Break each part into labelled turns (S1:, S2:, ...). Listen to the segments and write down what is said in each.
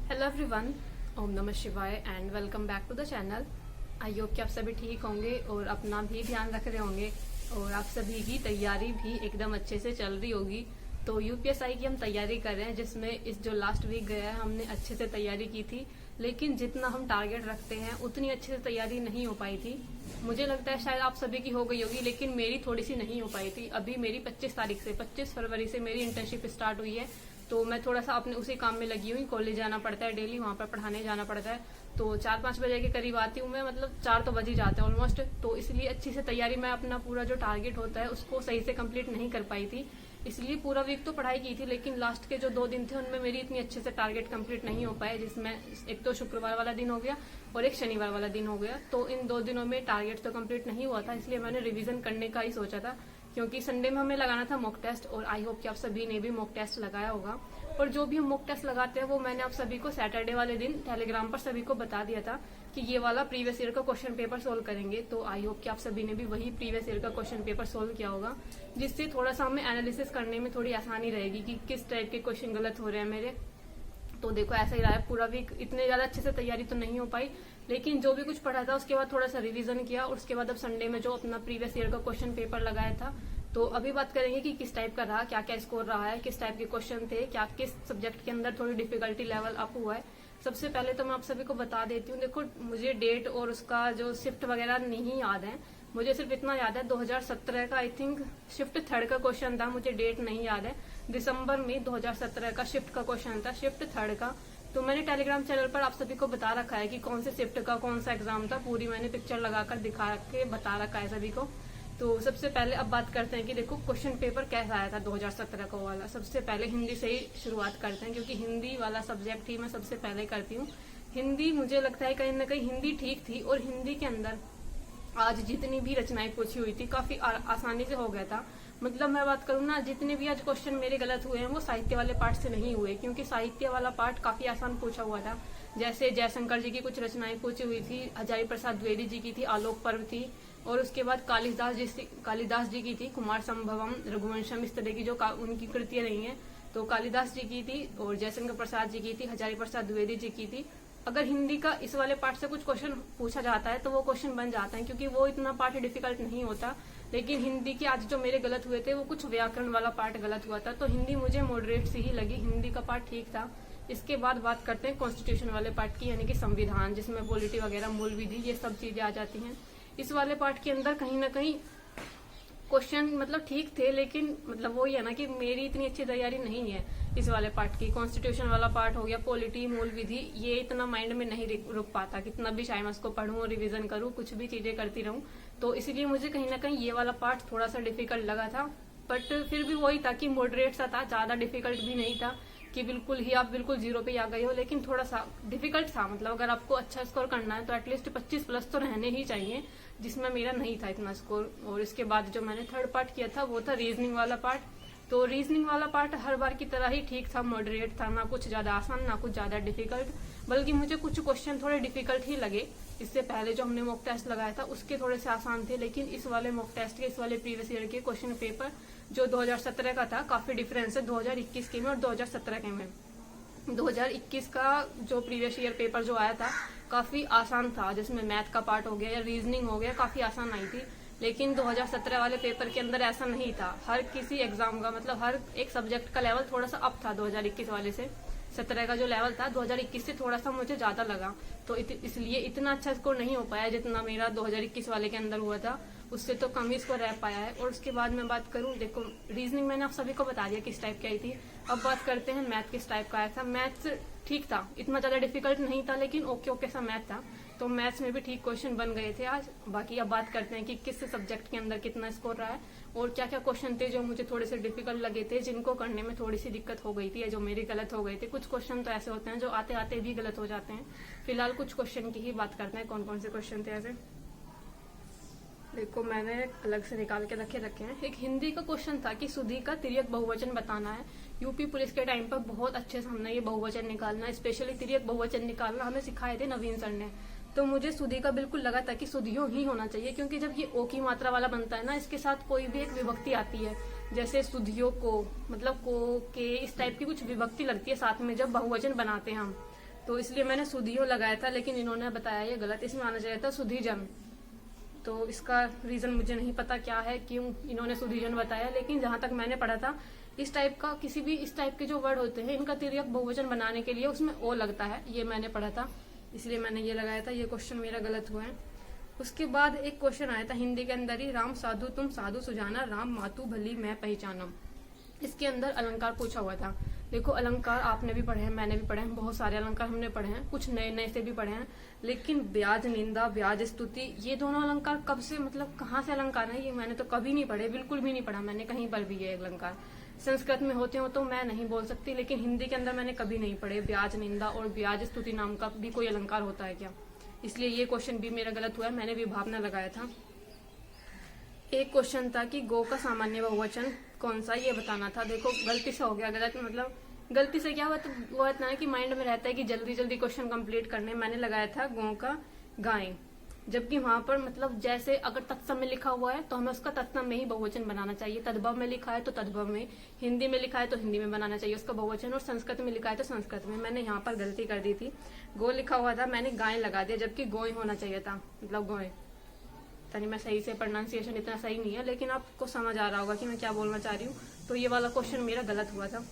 S1: Hello everyone, ओम नमः शिवाय and welcome back to the channel. I hope कि आप सभी ठीक होंगे और अपना भी ध्यान रख रहे होंगे और आप सभी की तैयारी भी एकदम अच्छे से चल रही होगी। तो यूपीएसआई की हम तैयारी कर रहे हैं, जिसमें इस जो लास्ट वीक गया है हमने अच्छे से तैयारी की थी, लेकिन जितना हम टारगेट रखते हैं उतनी अच्छे से तैयारी नहीं हो पाई थी। मुझे लगता है शायद आप सभी की हो गई होगी, लेकिन मेरी थोड़ी सी नहीं हो पाई थी। अभी मेरी 25 फरवरी से मेरी इंटर्नशिप स्टार्ट हुई है, तो मैं थोड़ा सा अपने उसी काम में लगी हुई। कॉलेज जाना पड़ता है डेली, वहाँ पर पढ़ाने जाना पड़ता है। तो 4-5 बजे के करीब आती हूँ मैं, मतलब 4 तो बज ही जाते हैं ऑलमोस्ट। तो इसलिए अच्छी से तैयारी, मैं अपना पूरा जो टारगेट होता है उसको सही से कंप्लीट नहीं कर पाई थी। इसलिए पूरा वीक तो पढ़ाई की थी, लेकिन लास्ट के जो 2 दिन थे उनमें मेरी इतनी अच्छे से टारगेट कंप्लीट नहीं हो पाए, जिसमें एक तो शुक्रवार वाला दिन हो गया और एक शनिवार वाला दिन हो गया। तो इन 2 दिनों में टारगेट तो कंप्लीट नहीं हुआ था, इसलिए मैंने रिवीजन करने का ही सोचा था, क्योंकि संडे में हमें लगाना था मॉक टेस्ट। और आई होप कि आप सभी ने भी मॉक टेस्ट लगाया होगा। और जो भी हम मॉक टेस्ट लगाते हैं वो मैंने आप सभी को सैटरडे वाले दिन टेलीग्राम पर सभी को बता दिया था कि ये वाला प्रीवियस ईयर का क्वेश्चन पेपर सोल्व करेंगे। तो आई होप कि आप सभी ने भी वही प्रीवियस ईयर का क्वेश्चन पेपर सोल्व किया होगा, जिससे थोड़ा सा हमें एनालिसिस करने में थोड़ी आसानी रहेगी कि किस टाइप के क्वेश्चन गलत हो रहे हैं मेरे। तो देखो ऐसा ही रहा है पूरा वीक। इतने ज्यादा अच्छे से तैयारी तो नहीं हो पाई, लेकिन जो भी कुछ पढ़ा था उसके बाद थोड़ा सा रिवीजन किया। और उसके बाद अब संडे में जो अपना प्रीवियस ईयर का क्वेश्चन पेपर लगाया था, तो अभी बात करेंगे कि किस टाइप का रहा, क्या क्या स्कोर रहा है, किस टाइप के क्वेश्चन थे, क्या किस सब्जेक्ट के अंदर थोड़ी डिफिकल्टी लेवल अप हुआ है। सबसे पहले तो मैं आप सभी को बता देती हूँ, देखो मुझे डेट और उसका जो शिफ्ट वगैरह नहीं याद है। मुझे सिर्फ इतना याद है 2017 का आई थिंक शिफ्ट 3rd का क्वेश्चन था, मुझे डेट नहीं याद है। दिसंबर में 2017 का शिफ्ट का क्वेश्चन था, शिफ्ट 3rd का। तो मैंने टेलीग्राम चैनल पर आप सभी को बता रखा है कि कौन से शिफ्ट का कौन सा एग्जाम था, पूरी मैंने पिक्चर लगाकर दिखा के बता रखा है सभी को। तो सबसे पहले अब बात करते हैं कि देखो क्वेश्चन पेपर कैसा आया था 2017 का वाला। सबसे पहले हिंदी से ही शुरुआत करते हैं, क्योंकि हिंदी वाला सब्जेक्ट ही मैं सबसे पहले करती हूँ। हिंदी मुझे लगता है कहीं ना कहीं हिंदी ठीक थी, और हिंदी के अंदर आज जितनी भी रचनाएं पूछी हुई थी काफी आसानी से हो गया था। मतलब मैं बात करूँ ना, जितने भी आज क्वेश्चन मेरे गलत हुए हैं वो साहित्य वाले पार्ट से नहीं हुए, क्योंकि साहित्य वाला पार्ट काफी आसान पूछा हुआ था। जैसे जयशंकर जी की कुछ रचनाएं पूछी हुई थी, हजारी प्रसाद द्विवेदी जी की थी, आलोक पर्व थी, और उसके बाद कालिदास जी की थी, कुमार संभवम, रघुवंशम, इस तरह की जो उनकी कृतियां नहीं है, तो कालिदास जी की थी, और जयशंकर प्रसाद जी की थी, हजारी प्रसाद द्विवेदी जी की थी। अगर हिंदी का इस वाले पार्ट से कुछ क्वेश्चन पूछा जाता है तो वो क्वेश्चन बन जाता है, क्योंकि वो इतना पार्ट डिफिकल्ट नहीं होता। लेकिन हिंदी के आज जो मेरे गलत हुए थे वो कुछ व्याकरण वाला पार्ट गलत हुआ था, तो हिंदी मुझे मॉडरेट सी ही लगी, हिंदी का पार्ट ठीक था। इसके बाद बात करते हैं कॉन्स्टिट्यूशन वाले पार्ट की, यानी कि संविधान, जिसमें पॉलिटी वगैरह, मूल विधि, ये सब चीजें आ जाती हैं। इस वाले पार्ट के अंदर कहीं ना कहीं क्वेश्चन मतलब ठीक थे, लेकिन मतलब वही है ना कि मेरी इतनी अच्छी तैयारी नहीं है इस वाले पार्ट की। कॉन्स्टिट्यूशन वाला पार्ट हो गया, पॉलिटी, मूल विधि, ये इतना माइंड में नहीं रुक पाता, कितना भी चाहे मैं उसको पढूं और रिवीजन करूं, कुछ भी चीजें करती रहूं। तो इसलिए मुझे कहीं ना कहीं ये वाला पार्ट थोड़ा सा डिफिकल्ट लगा था। बट फिर भी वही था कि मॉडरेट सा था, ज्यादा डिफिकल्ट भी नहीं था कि बिल्कुल ही आप बिल्कुल 0 पे आ गए हो, लेकिन थोड़ा सा डिफिकल्ट था। मतलब अगर आपको अच्छा स्कोर करना है तो एटलीस्ट 25+ तो रहने ही चाहिए, जिसमें मेरा नहीं था इतना स्कोर। और इसके बाद जो मैंने 3rd पार्ट किया था वो था रीजनिंग वाला पार्ट। तो रीजनिंग वाला पार्ट हर बार की तरह ही ठीक था, मॉडरेट था, ना कुछ ज्यादा आसान ना कुछ ज्यादा डिफिकल्ट, बल्कि मुझे कुछ क्वेश्चन थोड़े डिफिकल्ट ही लगे। इससे पहले जो हमने मॉक टेस्ट लगाया था उसके थोड़े से आसान थे, लेकिन इस वाले मॉक टेस्ट के, इस वाले प्रीवियस ईयर के क्वेश्चन पेपर जो 2017 का था, काफी डिफरेंस है 2021 के में और 2017 के में। 2021 का जो प्रीवियस ईयर पेपर जो आया था काफी आसान था, जिसमें मैथ का पार्ट हो गया या रीजनिंग हो गया, काफी आसान आई थी। लेकिन 2017 वाले पेपर के अंदर ऐसा नहीं था। हर किसी एग्जाम का मतलब हर एक सब्जेक्ट का लेवल थोड़ा सा अप था 2021 वाले से। 17 का जो लेवल था 2021 से थोड़ा सा मुझे ज्यादा लगा, तो इसलिए इतना अच्छा स्कोर नहीं हो पाया जितना मेरा 2021 वाले के अंदर हुआ था, उससे तो कम ही स्कोर रह पाया है। और उसके बाद मैं बात करूं, देखो रीजनिंग मैंने आप सभी को बता दिया किस टाइप की आई थी। अब बात करते हैं मैथ किस टाइप का आया था। मैथ्स ठीक था, इतना ज्यादा डिफिकल्ट नहीं था, लेकिन ओके सा मैथ था, तो मैथ्स में भी ठीक क्वेश्चन बन गए थे आज। बाकी अब बात करते हैं कि किस सब्जेक्ट के अंदर कितना स्कोर रहा है और क्या क्या क्वेश्चन थे जो मुझे थोड़े से डिफिकल्ट लगे थे, जिनको करने में थोड़ी सी दिक्कत हो गई थी या जो मेरे गलत हो गए थे। कुछ क्वेश्चन तो ऐसे होते हैं जो आते आते भी गलत हो जाते हैं। फिलहाल कुछ क्वेश्चन की ही बात करते हैं, कौन कौन से क्वेश्चन थे ऐसे। देखो मैंने अलग से निकाल के रखे हैं। एक हिंदी का क्वेश्चन था कि सुधी का तिर्यक बहुवचन बताना है। यूपी पुलिस के टाइम पर बहुत अच्छे से हमने ये बहुवचन निकालना, स्पेशली तिर्यक बहुवचन निकालना हमें सिखाए थे नवीन सर ने। तो मुझे सुधी का बिल्कुल लगा था कि सुधियो ही होना चाहिए, क्योंकि जब ये ओ की मात्रा वाला बनता है ना, इसके साथ कोई भी एक विभक्ति आती है, जैसे सुधियो को, मतलब को, के, इस टाइप की कुछ विभक्ति लगती है साथ में जब बहुवचन बनाते हैं हम। तो इसलिए मैंने सुधियो लगाया था, लेकिन इन्होंने बताया ये गलत, इसमें आना चाहिए था सुधिजन। तो इसका रीजन मुझे नहीं पता क्या है, क्यों इन्होंने सुधिजन बताया। लेकिन जहां तक मैंने पढ़ा था, इस टाइप का किसी भी इस टाइप के जो वर्ड होते हैं इनका तिर्यक बहुवचन बनाने के लिए उसमें ओ लगता है, ये मैंने पढ़ा था, इसलिए मैंने ये लगाया था। ये क्वेश्चन मेरा गलत हुआ है। उसके बाद एक क्वेश्चन आया था हिंदी के अंदर ही, राम साधु तुम साधु सुजाना, राम मातु भली मैं पहचानम। इसके अंदर अलंकार पूछा हुआ था। देखो अलंकार आपने भी पढ़े हैं, मैंने भी पढ़े हैं, बहुत सारे अलंकार हमने पढ़े हैं, कुछ नए नए से भी पढ़े हैं। लेकिन ब्याज निंदा, ब्याज स्तुति, ये दोनों अलंकार कब से, मतलब कहाँ से अलंकार है, ये मैंने तो कभी नहीं पढ़े, बिल्कुल भी नहीं पढ़ा मैंने कहीं पर भी। ये अलंकार संस्कृत में होते हो तो मैं नहीं बोल सकती, लेकिन हिंदी के अंदर मैंने कभी नहीं पढ़े ब्याज निंदा और ब्याज स्तुति नाम का भी कोई अलंकार होता है क्या। इसलिए ये क्वेश्चन भी मेरा गलत हुआ है, मैंने विभावना लगाया था। एक क्वेश्चन था कि गो का सामान्य बहुवचन कौन सा, ये बताना था। देखो गलती से हो गया, गलत मतलब गलती से क्या हुआ, तो वो इतना है कि माइंड में रहता है कि जल्दी जल्दी क्वेश्चन कंप्लीट करने। मैंने लगाया था गो का गाय, जबकि वहां पर मतलब जैसे अगर तत्सम में लिखा हुआ है तो हमें उसका तत्सम में ही बहुवचन बनाना चाहिए, तद्भव में लिखा है तो तद्भव में, हिंदी में लिखा है तो हिंदी में बनाना चाहिए उसका बहुवचन, और संस्कृत में लिखा है तो संस्कृत में। मैंने यहाँ पर गलती कर दी थी, गो लिखा हुआ था, मैंने गाय लगा दिया, जबकि गोय होना चाहिए था, मतलब गोय। तनी मैं सही से प्रोनाउंसिएशन इतना सही नहीं है, लेकिन आपको समझ आ रहा होगा कि मैं क्या बोलना चाह रही हूँ। तो ये वाला क्वेश्चन मेरा गलत हुआ था।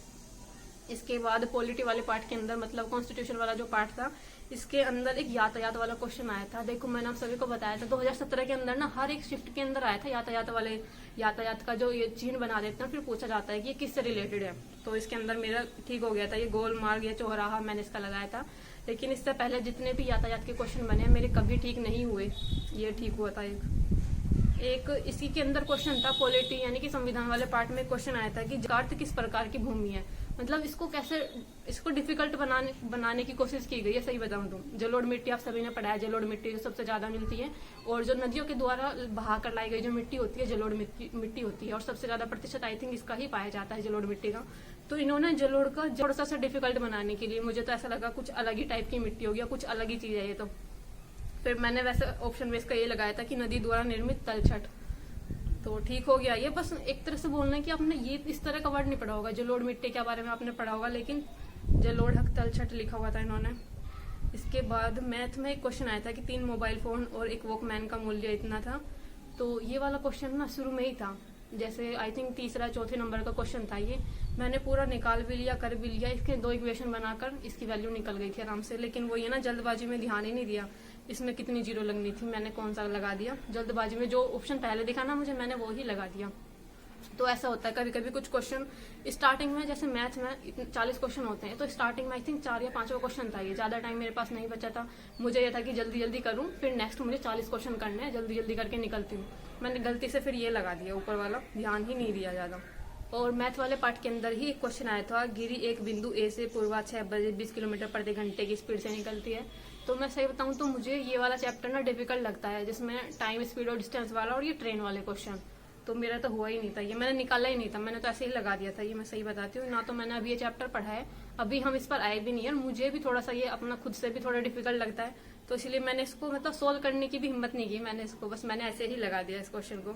S1: इसके बाद पॉलिटी वाले पार्ट के अंदर, मतलब कॉन्स्टिट्यूशन वाला जो पार्ट था, इसके अंदर एक यातायात वाला क्वेश्चन आया था। देखो मैंने आप सभी को बताया था 2017 के अंदर ना हर एक शिफ्ट के अंदर आया था यातायात वाले, यातायात का जो ये चिन्ह बना देते हैं, फिर पूछा जाता है कि ये किससे रिलेटेड है। तो इसके अंदर मेरा ठीक हो गया था, ये गोल मार्ग या चौराहा मैंने इसका लगाया था। लेकिन इससे पहले जितने भी यातायात के क्वेश्चन बने मेरे कभी ठीक नहीं हुए, ये ठीक हुआ था। एक इसी के अंदर क्वेश्चन था पॉलिटी यानी कि संविधान वाले पार्ट में क्वेश्चन आया था कि अर्थ किस प्रकार की भूमि है, मतलब इसको कैसे, इसको डिफिकल्ट बनाने की कोशिश की गई है। सही बताऊं तो जलोढ़ मिट्टी आप सभी ने पढ़ा है, जलोढ़ मिट्टी जो सबसे ज्यादा मिलती है, और जो नदियों के द्वारा बहा कर लाई गई जो मिट्टी होती है जलोढ़ मिट्टी होती है, और सबसे ज्यादा प्रतिशत आई थिंक इसका ही पाया जाता है जलोढ़ मिट्टी का। तो इन्होंने जलोढ़ का थोड़ा सा डिफिकल्ट बनाने के लिए, मुझे तो ऐसा लगा कुछ अलग ही टाइप की मिट्टी होगी, कुछ अलग ही चीज है ये। तो फिर मैंने वैसे ऑप्शन बेस का ये लगाया था कि नदी द्वारा निर्मित तलछट, तो ठीक हो गया ये। बस एक तरह से बोलना है कि आपने ये इस तरह का वर्ड नहीं पढ़ा होगा, जलोढ़ मिट्टी के बारे में आपने पढ़ा होगा, लेकिन जलोढ़ तलछट लिखा हुआ था इन्होंने। इसके बाद मैथ में एक क्वेश्चन आया था कि 3 मोबाइल फोन और एक वॉकमैन का मूल्य इतना था। तो ये वाला क्वेश्चन ना शुरू में ही था, जैसे आई थिंक तीसरा चौथे नंबर का क्वेश्चन था ये। मैंने पूरा निकाल भी लिया, कर भी लिया, इसके 2 इक्वेशन बनाकर इसकी वैल्यू निकल गई थी आराम से। लेकिन वो ये ना जल्दबाजी में ध्यान ही नहीं दिया इसमें कितनी जीरो लगनी थी, मैंने कौन सा लगा दिया जल्दबाजी में, जो ऑप्शन पहले दिखा ना मुझे मैंने वो ही लगा दिया। तो ऐसा होता है कभी कभी कुछ क्वेश्चन स्टार्टिंग में, जैसे मैथ में 40 क्वेश्चन होते हैं, तो स्टार्टिंग में आई थिंक 4 या 5वां क्वेश्चन था ये, ज्यादा टाइम मेरे पास नहीं बचा था, मुझे ये था कि जल्दी जल्दी करूं, फिर नेक्स्ट मुझे 40 क्वेश्चन करने हैं, जल्दी जल्दी करके निकलती हूँ। मैंने गलती से फिर ये लगा दिया ऊपर वाला, ध्यान ही नहीं दिया ज्यादा। और मैथ वाले पार्ट के अंदर ही एक क्वेश्चन आया था, गिरी एक बिंदु ए से पूर्वा 6 बजे 20 किलोमीटर प्रति घंटे की स्पीड से निकलती है। तो मैं सही बताऊं तो मुझे ये वाला चैप्टर ना डिफिकल्ट लगता है, जिसमें टाइम स्पीड और डिस्टेंस वाला और ये ट्रेन वाले क्वेश्चन, तो मेरा तो हुआ ही नहीं था ये, मैंने निकाला ही नहीं था, मैंने तो ऐसे ही लगा दिया था ये, मैं सही बताती हूँ ना। तो मैंने अभी ये चैप्टर पढ़ा है, अभी हम इस पर आए भी नहीं है, मुझे भी थोड़ा सा ये अपना खुद से भी थोड़ा डिफिकल्ट लगता है, तो इसलिए मैंने इसको मतलब सोल्व करने की भी हिम्मत नहीं की मैंने इसको, बस मैंने ऐसे ही लगा दिया इस क्वेश्चन को।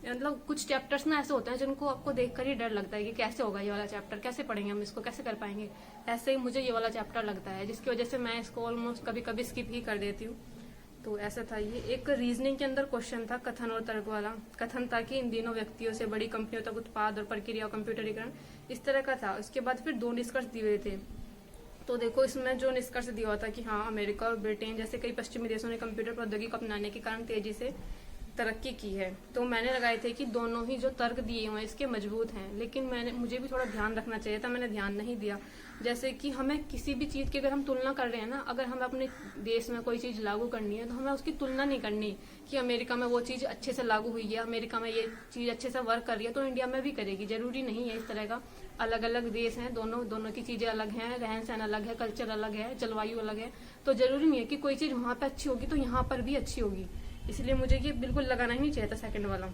S1: मतलब कुछ चैप्टर्स ना ऐसे होते हैं जिनको आपको देखकर ही डर लगता है कि कैसे होगा ये वाला चैप्टर, कैसे पढ़ेंगे हम इसको, कैसे कर पाएंगे। ऐसे ही मुझे ये वाला चैप्टर लगता है, जिसकी वजह से मैं इसको ऑलमोस्ट कभी कभी स्किप ही कर देती हूँ। तो ऐसा था ये। एक रीजनिंग के अंदर क्वेश्चन था कथन और तर्क वाला। कथन था कि इन दिनों व्यक्तियों से बड़ी कंपनियों तक उत्पाद और प्रक्रिया कंप्यूटरीकरण, इस तरह का था। उसके बाद फिर 2 निष्कर्ष दिए हुए थे। तो देखो इसमें जो निष्कर्ष दिया हुआ था कि हाँ अमेरिका और ब्रिटेन जैसे कई पश्चिमी देशों ने कंप्यूटर प्रौद्योगिकी को अपनाने के कारण तेजी से तरक्की की है। तो मैंने लगाए थे कि दोनों ही जो तर्क दिए हुए हैं इसके मजबूत हैं, लेकिन मुझे भी थोड़ा ध्यान रखना चाहिए था, मैंने ध्यान नहीं दिया। जैसे कि हमें किसी भी चीज की अगर हम तुलना कर रहे हैं ना, अगर हमें अपने देश में कोई चीज लागू करनी है तो हमें उसकी तुलना नहीं करनी कि अमेरिका में वो चीज अच्छे से लागू हुई है, अमेरिका में ये चीज अच्छे से वर्क कर रही है तो इंडिया में भी करेगी, जरूरी नहीं है इस तरह का। अलग अलग देश हैं, दोनों की चीजें अलग हैं, रहन सहन अलग है, कल्चर अलग है, जलवायु अलग है, तो जरूरी नहीं है कि कोई चीज वहां पे अच्छी होगी तो यहाँ पर भी अच्छी होगी। इसलिए मुझे ये बिल्कुल लगाना ही नहीं चाहिए था सेकंड वाला।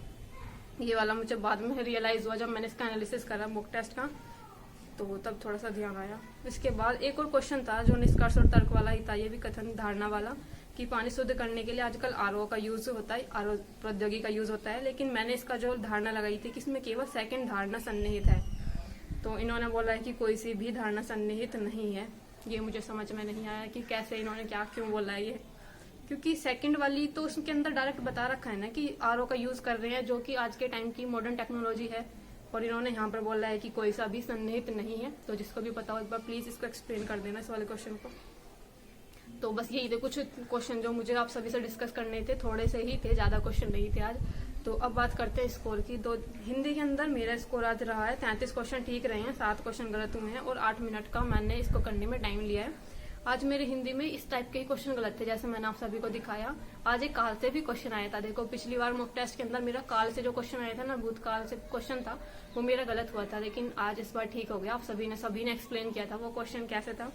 S1: ये वाला मुझे बाद में रियलाइज हुआ जब मैंने इसका एनालिसिस करा मॉक टेस्ट का, तो तब थोड़ा सा ध्यान आया। इसके बाद एक और क्वेश्चन था जो निष्कर्ष और तर्क वाला ही था, ये भी कथन धारणा वाला, कि पानी शुद्ध करने के लिए आजकल आरओ का यूज होता है, आरओ प्रौद्योगिकी का यूज होता है, लेकिन मैंने इसका जो धारणा लगाई थी कि इसमें केवल सेकंड धारणा सन्निहित है। तो इन्होंने बोला है कि कोई सी भी धारणा सन्निहित नहीं है, ये मुझे समझ में नहीं आया कि कैसे इन्होंने क्या क्यों बोला है ये, क्योंकि सेकंड वाली तो उसके अंदर डायरेक्ट बता रखा है ना कि आरओ का यूज कर रहे हैं, जो कि आज के टाइम की मॉडर्न टेक्नोलॉजी है, और इन्होंने यहाँ पर बोला है कि कोई सा भी सन्निहित नहीं है। तो जिसको भी पता हो एक बार प्लीज इसको एक्सप्लेन कर देना इस वाले क्वेश्चन को। तो बस यही थे कुछ क्वेश्चन जो मुझे आप सभी से डिस्कस करने थे, थोड़े से ही थे, ज्यादा क्वेश्चन नहीं थे आज। तो अब बात करते हैं स्कोर की। तो हिंदी के अंदर मेरा स्कोर आज रहा है 33 क्वेश्चन ठीक रहे हैं, 7 क्वेश्चन गलत हुए हैं और 8 मिनट का मैंने इसको करने में टाइम लिया है। आज मेरे हिंदी में इस टाइप के ही क्वेश्चन गलत थे, जैसे मैंने आप सभी को दिखाया। आज एक काल से भी क्वेश्चन आया था। देखो पिछली बार मॉक टेस्ट के अंदर मेरा काल से जो क्वेश्चन आया था ना, भूतकाल से क्वेश्चन था, वो मेरा गलत हुआ था, लेकिन आज इस बार ठीक हो गया। आप सभी ने एक्सप्लेन किया था वो क्वेश्चन कैसे था।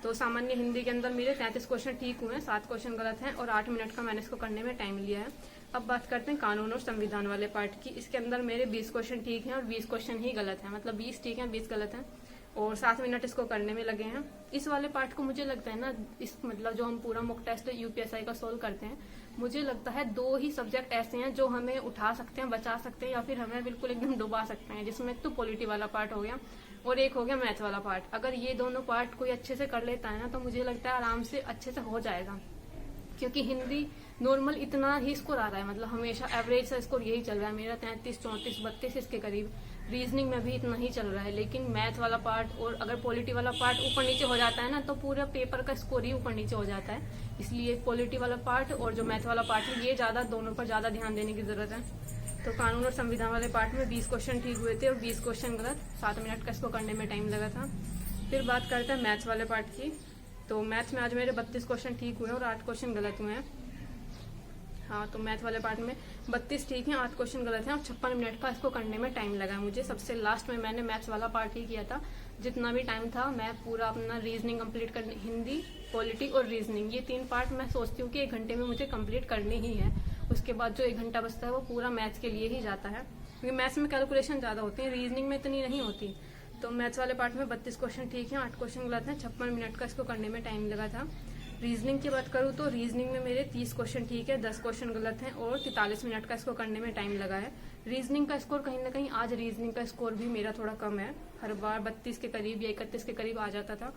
S1: तो सामान्य हिंदी के अंदर मेरे 33 क्वेश्चन ठीक हुए हैं, 7 क्वेश्चन गलत हैं और 8 मिनट का मैंने इसको करने में टाइम लिया है। अब बात करते हैं कानून और संविधान वाले पार्ट की। इसके अंदर मेरे 20 क्वेश्चन ठीक हैं और 20 क्वेश्चन ही गलत हैं, मतलब 20 ठीक हैं 20 गलत हैं, और 7 मिनट इसको करने में लगे हैं। इस वाले पार्ट को मुझे लगता है ना, इस मतलब जो हम पूरा मॉक टेस्ट यूपीएसआई का सोल्व करते हैं, मुझे लगता है 2 ही सब्जेक्ट ऐसे हैं जो हमें उठा सकते हैं, बचा सकते हैं, या फिर हमें बिल्कुल एकदम डुबा सकते हैं, जिसमें तो पॉलिटी वाला पार्ट हो गया और एक हो गया मैथ वाला पार्ट। अगर ये दोनों पार्ट कोई अच्छे से कर लेता है ना, तो मुझे लगता है आराम से अच्छे से हो जाएगा, क्योंकि हिंदी नॉर्मल इतना ही स्कोर आ रहा है, मतलब हमेशा एवरेज सा स्कोर यही चल रहा है मेरा, 33, 34, 32 इसके करीब। रीजनिंग में भी इतना ही चल रहा है, लेकिन मैथ वाला पार्ट और अगर पॉलिटी वाला पार्ट ऊपर नीचे हो जाता है ना, तो पूरा पेपर का स्कोर ही ऊपर नीचे हो जाता है। इसलिए पॉलिटी वाला पार्ट और जो मैथ वाला पार्ट है, ये ज्यादा दोनों पर ज्यादा ध्यान देने की जरूरत है। तो कानून और संविधान वाले पार्ट में 20 क्वेश्चन ठीक हुए थे और 20 क्वेश्चन गलत, 7 मिनट का इसको करने में टाइम लगा था। फिर बात करते हैं मैथ्स वाले पार्ट की। तो मैथ्स में आज मेरे 32 क्वेश्चन ठीक हुए और 8 क्वेश्चन गलत हुए हैं। हाँ, तो मैथ वाले पार्ट में 32 ठीक हैं, 8 क्वेश्चन गलत हैं और 56 मिनट का इसको करने में टाइम लगा मुझे। सबसे लास्ट में मैंने मैथ्स वाला पार्ट ही किया था। जितना भी टाइम था मैं पूरा अपना रीजनिंग कंप्लीट करने, हिंदी, पॉलिटी और रीजनिंग, ये 3 पार्ट मैं सोचती हूँ कि 1 घंटे में मुझे कंप्लीट करनी ही है। उसके बाद जो 1 घंटा बचता है वो पूरा मैथ्स के लिए ही जाता है, क्योंकि मैथ्स में कैलकुलेशन ज्यादा होती है, रीजनिंग में इतनी नहीं होती। तो मैथ्स वाले पार्ट में 32 क्वेश्चन ठीक हैं, 8 क्वेश्चन गलत हैं, 56 मिनट का इसको करने में टाइम लगा था। रीजनिंग की बात करूँ तो रीजनिंग में मेरे 30 क्वेश्चन ठीक है, 10 क्वेश्चन गलत हैं और 43 मिनट का इसको करने में टाइम लगा है। रीजनिंग का स्कोर कहीं ना कहीं आज रीजनिंग का स्कोर भी मेरा थोड़ा कम है, हर बार 32 के करीब या 31 के करीब आ जाता था।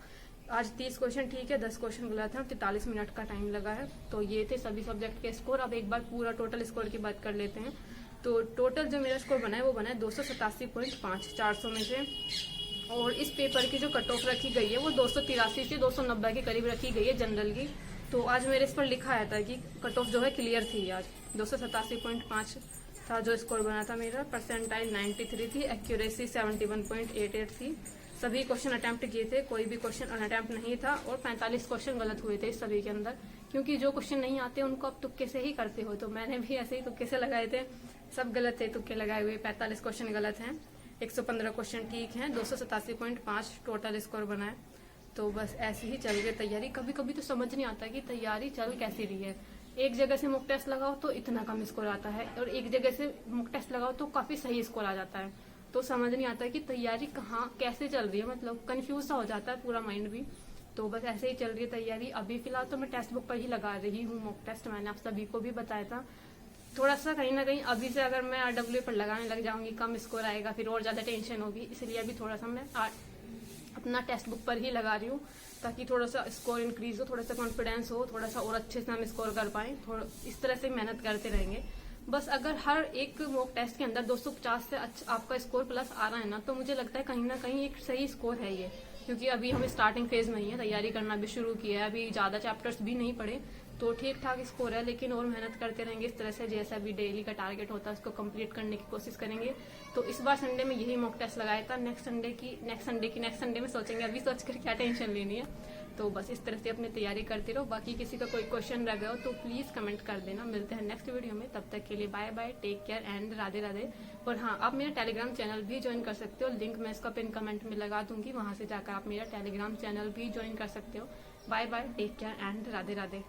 S1: आज 30 क्वेश्चन ठीक है, 10 क्वेश्चन गलत हैं और 43 मिनट का टाइम लगा है। तो ये थे सभी सब्जेक्ट के स्कोर। अब एक बार पूरा टोटल स्कोर की बात कर लेते हैं। तो टोटल जो मेरा स्कोर बना है वो बना है 287.5 400 में से, और इस पेपर की जो कट ऑफ रखी गई है वो 283 से 290 के करीब रखी गई है जनरल की। तो आज मेरे इस पर लिखा आया था कि कट ऑफ जो है क्लियर थी। आज 287.5 था जो स्कोर बना था मेरा, परसेंटाइल 93 थी, एक्यूरेसी 71.88 थी। सभी क्वेश्चन अटेम्प्ट किए थे, कोई भी क्वेश्चन अनअटेम्प्ट नहीं था, और 45 क्वेश्चन गलत हुए थे इस सभी के अंदर, क्योंकि जो क्वेश्चन नहीं आते उनको आप तुक्के से ही करते हो। तो मैंने भी ऐसे ही तुक्के से लगाए थे, सब गलत थे तुक्के लगाए हुए। 45 क्वेश्चन गलत हैं, 115 क्वेश्चन ठीक हैं, 287.5 टोटल स्कोर बना है। तो बस ऐसे ही चल रही है तैयारी। कभी कभी तो समझ नहीं आता कि तैयारी चल कैसी रही है। एक जगह से मॉक टेस्ट लगाओ तो इतना कम स्कोर आता है, और एक जगह से मॉक टेस्ट लगाओ तो काफी सही स्कोर आ जाता है। तो समझ नहीं आता कि तैयारी कहाँ कैसे चल रही है, मतलब कंफ्यूज सा हो जाता है पूरा माइंड भी। तो बस ऐसे ही चल रही है तैयारी। अभी फिलहाल तो मैं टेक्स्ट बुक पर ही लगा रही हूँ मॉक टेस्ट, मैंने आप सभी को भी बताया था। थोड़ा सा कहीं ना कहीं अभी से अगर मैं RW पर लगाने लग जाऊंगी, कम स्कोर आएगा, फिर और ज्यादा टेंशन होगी, इसलिए अभी थोड़ा सा मैं अपना टेक्स्ट बुक पर ही लगा रही हूँ, ताकि थोड़ा सा स्कोर इंक्रीज हो, थोड़ा सा कॉन्फिडेंस हो, थोड़ा सा और अच्छे से हम स्कोर कर पाए। थोड़ा इस तरह से मेहनत करते रहेंगे। बस अगर हर एक मॉक टेस्ट के अंदर 250 से आपका स्कोर प्लस आ रहा है ना, तो मुझे लगता है कहीं ना कहीं एक सही स्कोर है ये, क्योंकि अभी हम स्टार्टिंग फेज में ही है, तैयारी करना भी शुरू किया है, अभी ज्यादा चैप्टर्स भी नहीं पढ़े, तो ठीक ठाक स्कोर है। लेकिन और मेहनत करते रहेंगे इस तरह से, जैसा भी डेली का टारगेट होता है उसको कंप्लीट करने की कोशिश करेंगे। तो इस बार संडे में यही मॉक टेस्ट लगाया था, नेक्स्ट संडे में सोचेंगे, अभी सोचकर क्या टेंशन लेनी है। तो बस इस तरह से अपनी तैयारी करते रहो। बाकी किसी का कोई क्वेश्चन रह गया हो तो प्लीज कमेंट कर देना। मिलते हैं नेक्स्ट वीडियो में, तब तक के लिए bye bye, take care and Radhe Radhe. और हाँ, आप मेरा टेलीग्राम चैनल भी ज्वाइन कर सकते हो, लिंक मैं इसका पिन कमेंट में लगा दूंगी, वहां से जाकर आप मेरा टेलीग्राम चैनल भी ज्वाइन कर सकते हो। Bye bye, take care and Radhe Radhe.